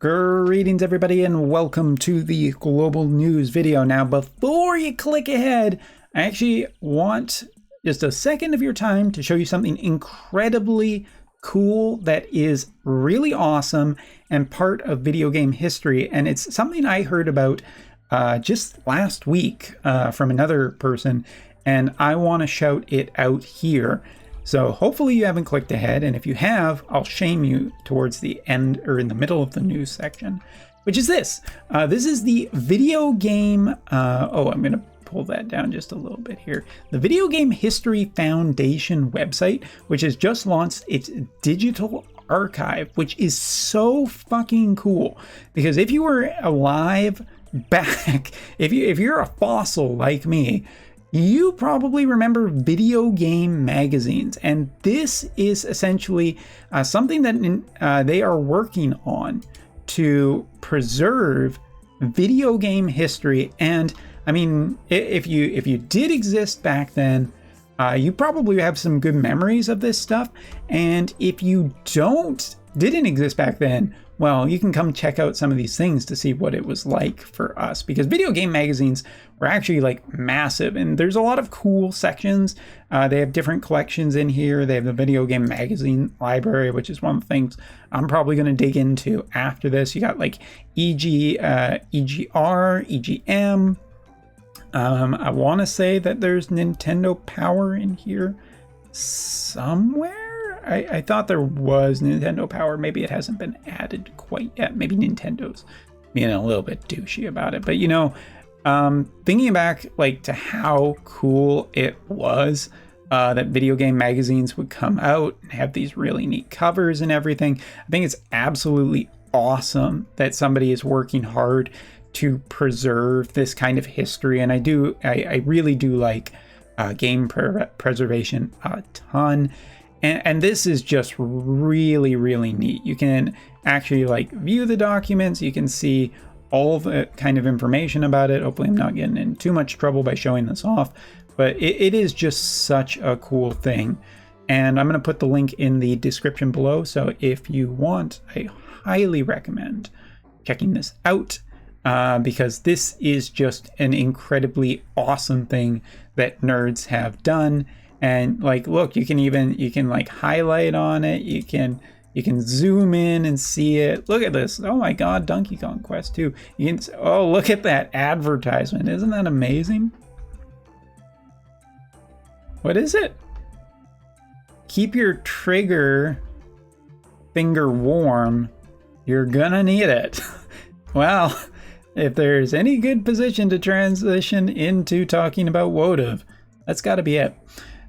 Greetings everybody and welcome to the global news video. Now before you click ahead, I actually want just a second of your time to show you something incredibly cool that is really awesome and part of video game history. And it's something I heard about just last week from another person, and I want to shout it out here. So hopefully you haven't clicked ahead, and if you have, I'll shame you towards the end or in the middle of the news section, which is this. This is the video game, I'm going to pull that down just a little bit here. The Video Game History Foundation website, which has just launched its digital archive, which is so fucking cool. Because if you were alive back, if you're a fossil like me, you probably remember video game magazines, and this is essentially something that they are working on to preserve video game history. And I mean, if you did exist back then, you probably have some good memories of this stuff. And if you didn't exist back then, well, you can come check out some of these things to see what it was like for us, because video game magazines were actually like massive, and there's a lot of cool sections. They have different collections in here. They have the video game magazine library, which is one of the things I'm probably going to dig into after this. You got like EGR, EGM. I want to say that there's Nintendo Power in here somewhere. I thought there was Nintendo Power. Maybe it hasn't been added quite yet. Maybe Nintendo's being a little bit douchey about it. But you know, thinking back like to how cool it was that video game magazines would come out and have these really neat covers and everything. I think it's absolutely awesome that somebody is working hard to preserve this kind of history. And I really do like game preservation a ton. And this is just really, really neat. You can actually like view the documents. You can see all the kind of information about it. Hopefully I'm not getting in too much trouble by showing this off, but it is just such a cool thing. And I'm going to put the link in the description below. So if you want, I highly recommend checking this out because this is just an incredibly awesome thing that nerds have done. And like, look, you can like highlight on it. You can zoom in and see it. Look at this. Oh my God, Donkey Kong Quest 2. Oh, look at that advertisement. Isn't that amazing? What is it? Keep your trigger finger warm. You're gonna need it. Well, if there's any good position to transition into talking about Wotv, that's gotta be it.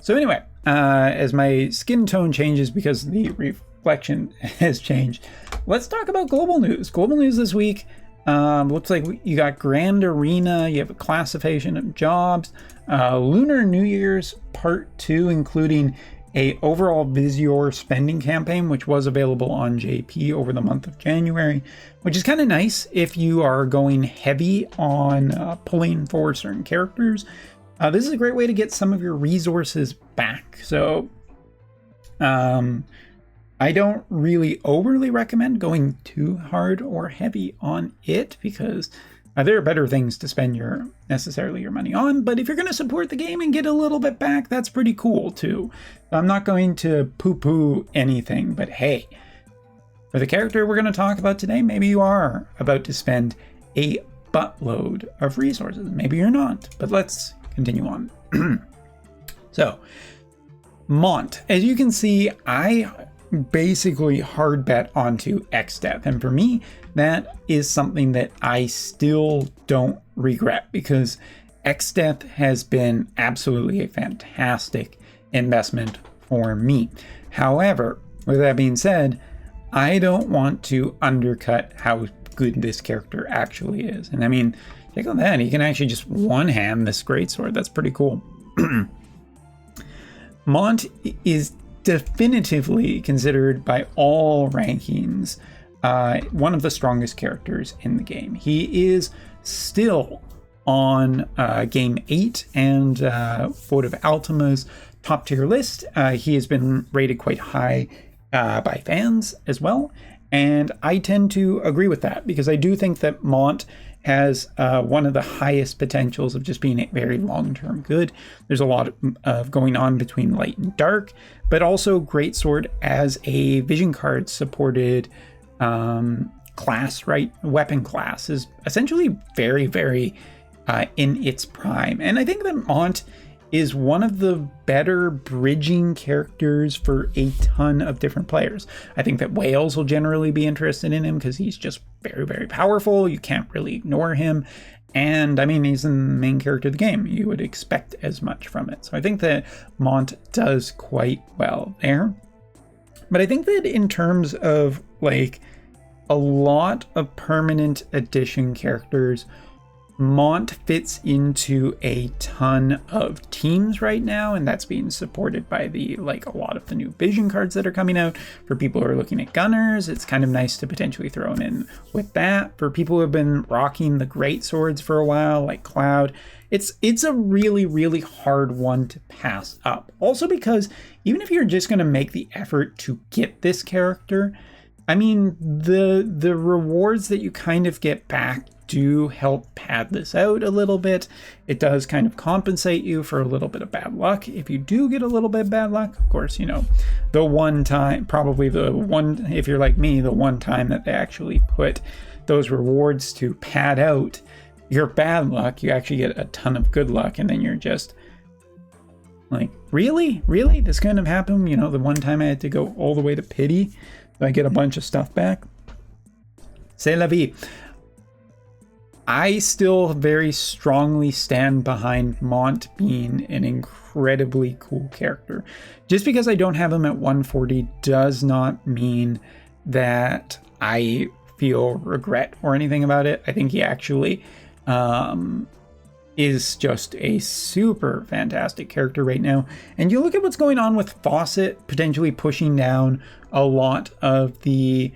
So anyway, as my skin tone changes because the reflection has changed, let's talk about global news. Global news this week, looks like you got Grand Arena, you have a classification of jobs, Lunar New Year's Part 2, including a overall Visior spending campaign, which was available on JP over the month of January, which is kind of nice if you are going heavy on pulling for certain characters. This is a great way to get some of your resources back. So I don't really overly recommend going too hard or heavy on it because there are better things to spend necessarily your money on. But if you're going to support the game and get a little bit back, that's pretty cool too. I'm not going to poo-poo anything, but hey, for the character we're going to talk about today, maybe you are about to spend a buttload of resources. Maybe you're not, but let's continue on. So, Mont. As you can see, I basically hard bet onto X-Death. And for me, that is something that I still don't regret because X-Death has been absolutely a fantastic investment for me. However, with that being said, I don't want to undercut how good this character actually is. And I mean, check on that. He can actually just one-hand this greatsword. That's pretty cool. Mont is definitively considered by all rankings one of the strongest characters in the game. He is still on Game 8 and Wotv Ultima's top tier list. He has been rated quite high by fans as well. And I tend to agree with that because I do think that Mont has one of the highest potentials of just being a very long-term good. There's a lot of going on between light and dark, but also Greatsword as a vision card supported class, right? Weapon class is essentially very, very in its prime. And I think that Mont is one of the better bridging characters for a ton of different players. I think that whales will generally be interested in him because he's just very, very powerful. You can't really ignore him. And I mean, he's the main character of the game. You would expect as much from it. So I think that Mont does quite well there. But I think that in terms of like a lot of permanent edition characters, Mont fits into a ton of teams right now, and that's being supported by a lot of the new vision cards that are coming out. For people who are looking at gunners, it's kind of nice to potentially throw him in with that. For people who have been rocking the great swords for a while, like Cloud, it's a really, really hard one to pass up. Also because even if you're just going to make the effort to get this character, I mean, the rewards that you kind of get back do help pad this out a little bit. It does kind of compensate you for a little bit of bad luck. If you do get a little bit of bad luck, of course, you know, the one time, probably the one, if you're like me, the one time that they actually put those rewards to pad out your bad luck, you actually get a ton of good luck, and then you're just like, really? This couldn't have happened? You know, the one time I had to go all the way to pity, so I get a bunch of stuff back. C'est la vie. I still very strongly stand behind Mont being an incredibly cool character. Just because I don't have him at 140 does not mean that I feel regret or anything about it. I think he actually is just a super fantastic character right now. And you look at what's going on with Fawcett potentially pushing down a lot of the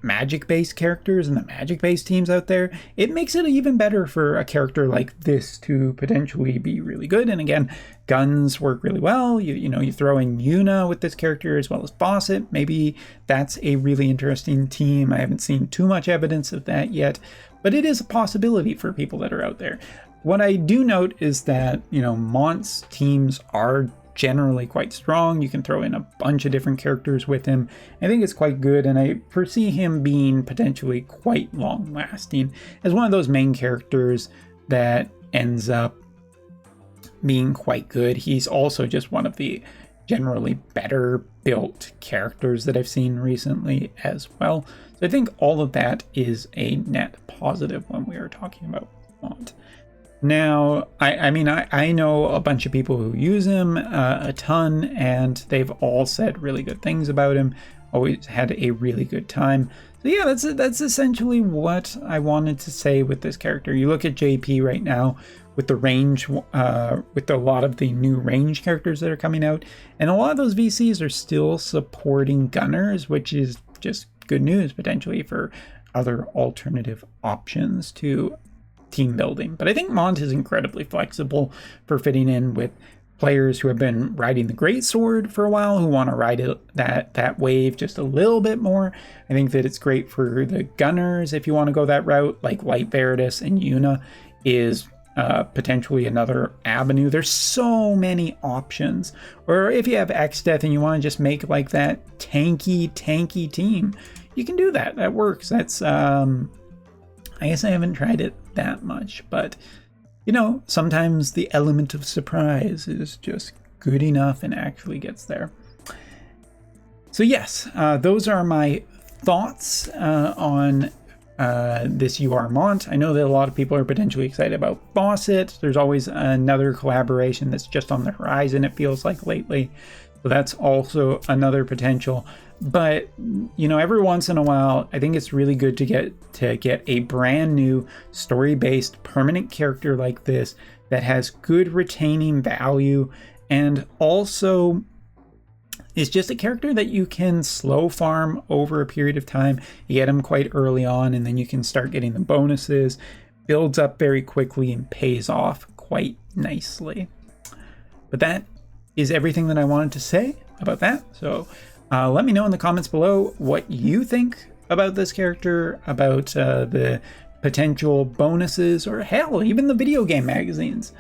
magic based characters and the magic based teams out there. It makes it even better for a character like this to potentially be really good. And again, guns work really well. You throw in Yuna with this character as well as Fawcett. Maybe that's a really interesting team. I haven't seen too much evidence of that yet, but it is a possibility for people that are out there. What I do note is that, Mont's teams are generally quite strong. You can throw in a bunch of different characters with him. I think it's quite good, and I foresee him being potentially quite long lasting as one of those main characters that ends up being quite good. He's also just one of the generally better built characters that I've seen recently as well. So I think all of that is a net positive when we are talking about Mont. Now, I know a bunch of people who use him a ton, and they've all said really good things about him. Always had a really good time. So yeah, that's essentially what I wanted to say with this character. You look at JP right now with the range, with a lot of the new range characters that are coming out, and a lot of those VCs are still supporting gunners, which is just good news potentially for other alternative options to team building. But I think Mont is incredibly flexible for fitting in with players who have been riding the Greatsword for a while, who want to ride that wave just a little bit more. I think that it's great for the gunners if you want to go that route, like Light Veritas and Yuna is potentially another avenue. There's so many options. Or if you have X-Death and you want to just make like that tanky team, you can do that. That works. That's I guess I haven't tried it that much, but sometimes the element of surprise is just good enough and actually gets there. So yes, those are my thoughts on this UR Mont. I know that a lot of people are potentially excited about Fawcett. There's always another collaboration that's just on the horizon, it feels like lately. So that's also another potential. But every once in a while, I think it's really good to get a brand new story-based permanent character like this that has good retaining value, and also is just a character that you can slow farm over a period of time. You get him quite early on, and then you can start getting the bonuses. Builds up very quickly and pays off quite nicely. But that is everything that I wanted to say about that. So Let me know in the comments below what you think about this character, about the potential bonuses, or hell, even the video game magazines.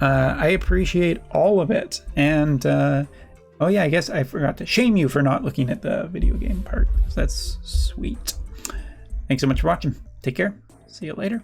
I appreciate all of it. And oh yeah, I guess I forgot to shame you for not looking at the video game part. So that's sweet. Thanks so much for watching. Take care. See you later.